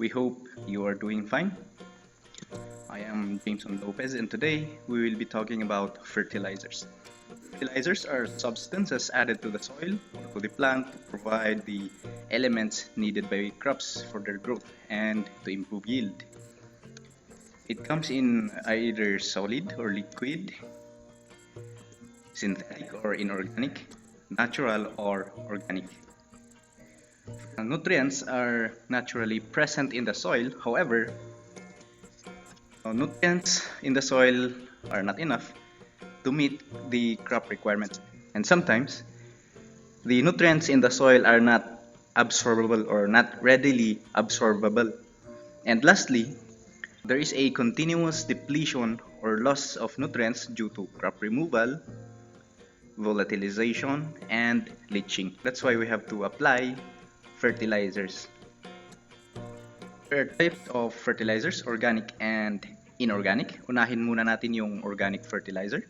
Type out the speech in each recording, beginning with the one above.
We hope you are doing fine. I am Jameson Lopez, and today we will be talking about fertilizers. Fertilizers are substances added to the soil or to the plant to provide the elements needed by crops for their growth and to improve yield. It comes in either solid or liquid, synthetic or inorganic, natural or organic. Nutrients are naturally present in the soil. However, nutrients in the soil are not enough to meet the crop requirements. And sometimes, the nutrients in the soil are not absorbable or not readily absorbable. And lastly, there is a continuous depletion or loss of nutrients due to crop removal, volatilization, and leaching. That's why we have to apply fertilizers. There are types of fertilizers, organic and inorganic. Unahin muna natin yung organic fertilizer.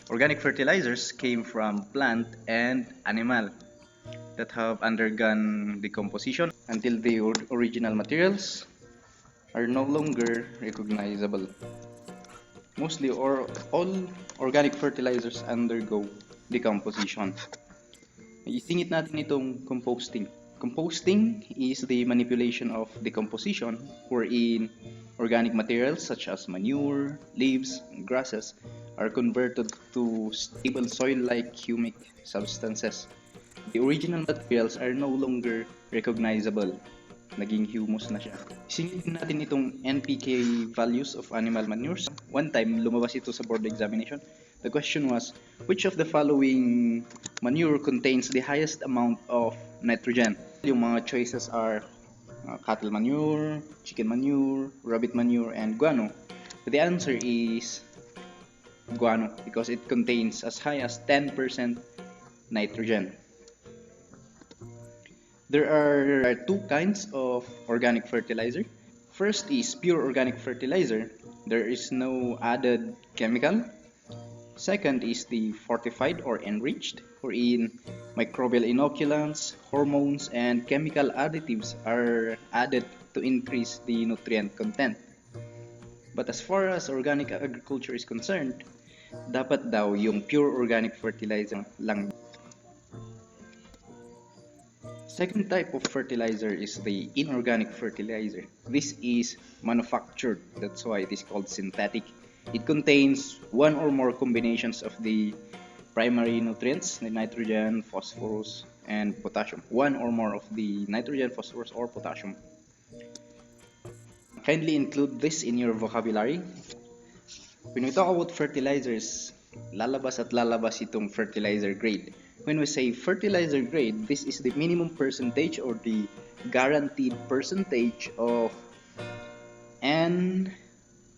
Organic fertilizers came from plant and animal that have undergone decomposition until the original materials are no longer recognizable. Mostly or all organic fertilizers undergo decomposition. Isingit natin itong composting. Composting is the manipulation of decomposition wherein organic materials such as manure, leaves, and grasses are converted to stable soil-like humic substances. The original materials are no longer recognizable. Naging humus na siya. Isingit natin itong NPK values of animal manures. One time, lumabas ito sa board examination. The question was, which of the following manure contains the highest amount of nitrogen? Yung mga choices are cattle manure, chicken manure, rabbit manure, and guano. But the answer is guano because it contains as high as 10% nitrogen. There are two kinds of organic fertilizer. First is pure organic fertilizer. There is no added chemical. Second is the fortified or enriched, wherein microbial inoculants, hormones, and chemical additives are added to increase the nutrient content. But as far as organic agriculture is concerned, dapat daw yung pure organic fertilizer lang. Second type of fertilizer is the inorganic fertilizer. This is manufactured, that's why it is called synthetic. It contains one or more combinations of the primary nutrients, the nitrogen, phosphorus, and potassium. One or more of the nitrogen, phosphorus, or potassium. Kindly include this in your vocabulary. When we talk about fertilizers, lalabas at lalabas itong fertilizer grade. When we say fertilizer grade, this is the minimum percentage or the guaranteed percentage of N,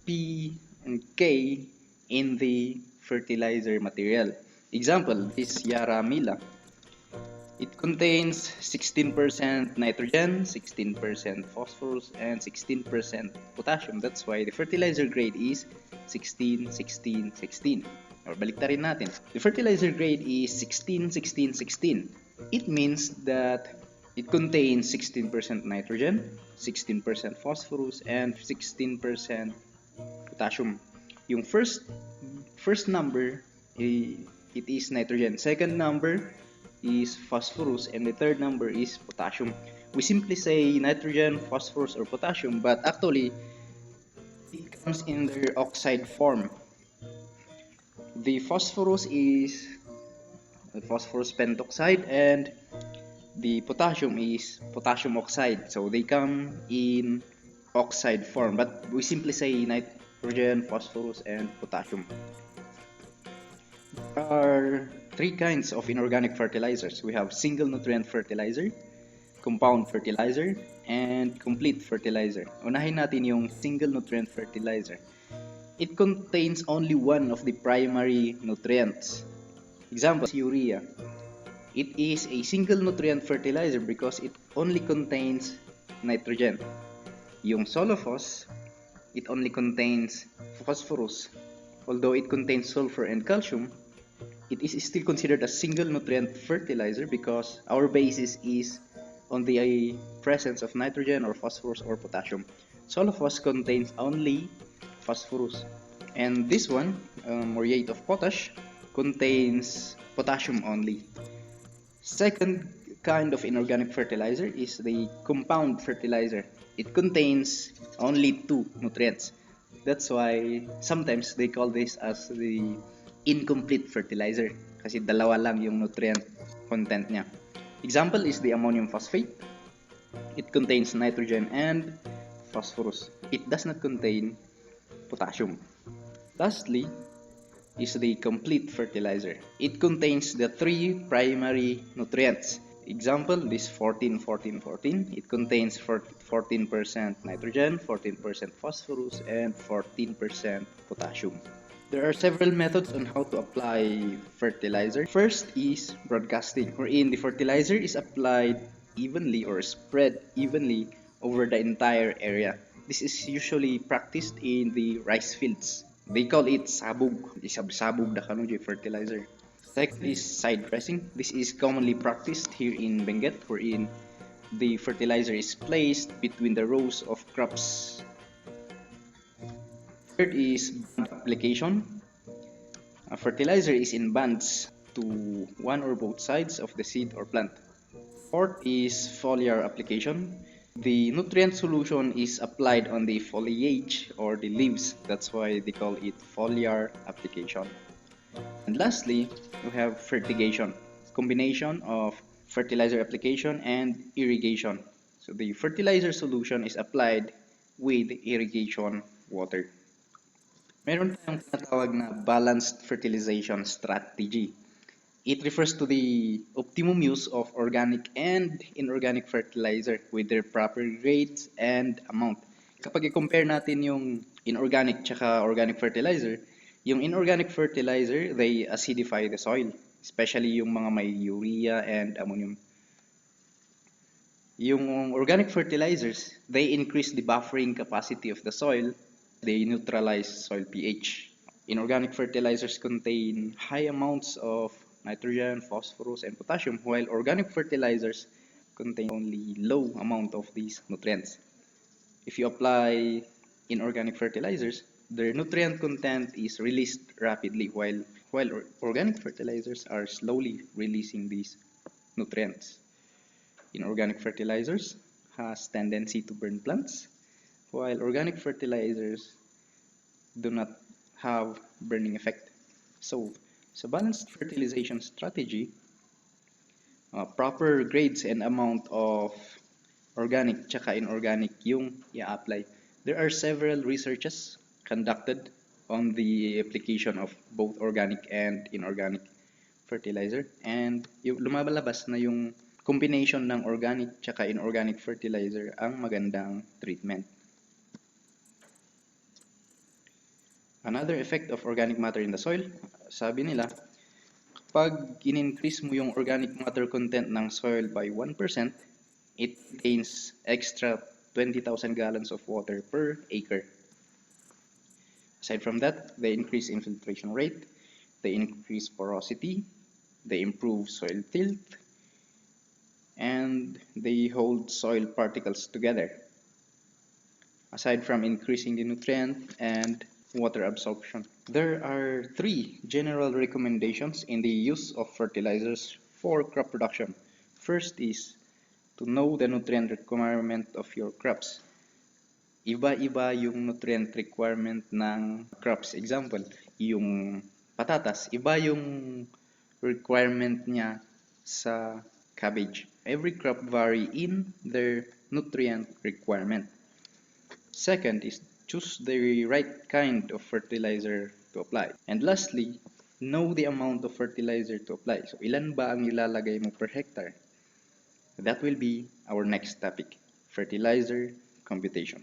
P, and K in the fertilizer material. Example, this Yara Mila. It contains 16% nitrogen, 16% phosphorus, and 16% potassium. That's why the fertilizer grade is 16, 16, 16. Or baliktarin natin. The fertilizer grade is 16, 16, 16. It means that it contains 16% nitrogen, 16% phosphorus, and 16% potassium. Yung first number, it is nitrogen. Second number is phosphorus, and the third number is potassium. We simply say nitrogen, phosphorus, or potassium, but actually, it comes in their oxide form. The phosphorus is the phosphorus pentoxide and the potassium is potassium oxide. So they come in oxide form, but we simply say nitrogen, phosphorus, and potassium. There are three kinds of inorganic fertilizers. We have single nutrient fertilizer, compound fertilizer, and complete fertilizer. Unahin natin yung single nutrient fertilizer. It contains only one of the primary nutrients. Example, urea. It is a single nutrient fertilizer because it only contains nitrogen. Yung solofos, it only contains phosphorus. Although it contains sulfur and calcium, it is still considered a single nutrient fertilizer because our basis is on the presence of nitrogen or phosphorus or potassium. Soil phos contains only phosphorus, and this one, muriate of potash, contains potassium only. Second kind of inorganic fertilizer is the compound fertilizer. It contains only two nutrients. That's why sometimes they call this as the incomplete fertilizer kasi dalawa lang yung nutrient content niya. Example is the ammonium phosphate. It contains nitrogen and phosphorus. It does not contain potassium. Lastly is the complete fertilizer. It contains the three primary nutrients. Example, this 14-14-14. It contains 14% nitrogen, 14% phosphorus, and 14% potassium. There are several methods on how to apply fertilizer. First is broadcasting, wherein the fertilizer is applied evenly or spread evenly over the entire area. This is usually practiced in the rice fields. They call it sabog. Isab-sabog da kanu fertilizer. Second is side dressing. This is commonly practiced here in Benguet, wherein the fertilizer is placed between the rows of crops. Third is band application. A fertilizer is in bands to one or both sides of the seed or plant. Fourth is foliar application. The nutrient solution is applied on the foliage or the leaves. That's why they call it foliar application. And lastly, we have fertigation, combination of fertilizer application and irrigation. So the fertilizer solution is applied with irrigation water. Meron tayong tinatawag na balanced fertilization strategy. It refers to the optimum use of organic and inorganic fertilizer with their proper grades and amount. Kapag i-compare natin yung inorganic tsaka organic fertilizer, yung inorganic fertilizer, they acidify the soil, especially yung mga may urea and ammonium. Yung organic fertilizers, they increase the buffering capacity of the soil. They neutralize soil pH. Inorganic fertilizers contain high amounts of nitrogen, phosphorus, and potassium, while organic fertilizers contain only low amount of these nutrients. If you apply inorganic fertilizers, their nutrient content is released rapidly, while organic fertilizers are slowly releasing these nutrients. Inorganic fertilizers has tendency to burn plants, while organic fertilizers do not have burning effect. So, sa balanced fertilization strategy, proper grades and amount of organic tsaka inorganic yung i-apply. There are several researches conducted on the application of both organic and inorganic fertilizer, and yung lumalabas na yung combination ng organic tsaka inorganic fertilizer ang magandang treatment. Another effect of organic matter in the soil, sabi nila, kapag in-increase mo yung organic matter content ng soil by 1%, it contains extra 20,000 gallons of water per acre. Aside from that, they increase infiltration rate, they increase porosity, they improve soil tilth, and they hold soil particles together. Aside from increasing the nutrient and water absorption. There are three general recommendations in the use of fertilizers for crop production. First is to know the nutrient requirement of your crops. Iba-iba yung nutrient requirement ng crops. Example, yung patatas, iba yung requirement niya sa cabbage. Every crop vary in their nutrient requirement. Second is choose the right kind of fertilizer to apply. And lastly, know the amount of fertilizer to apply. So, ilan ba ang ilalagay mo per hectare? That will be our next topic, fertilizer computation.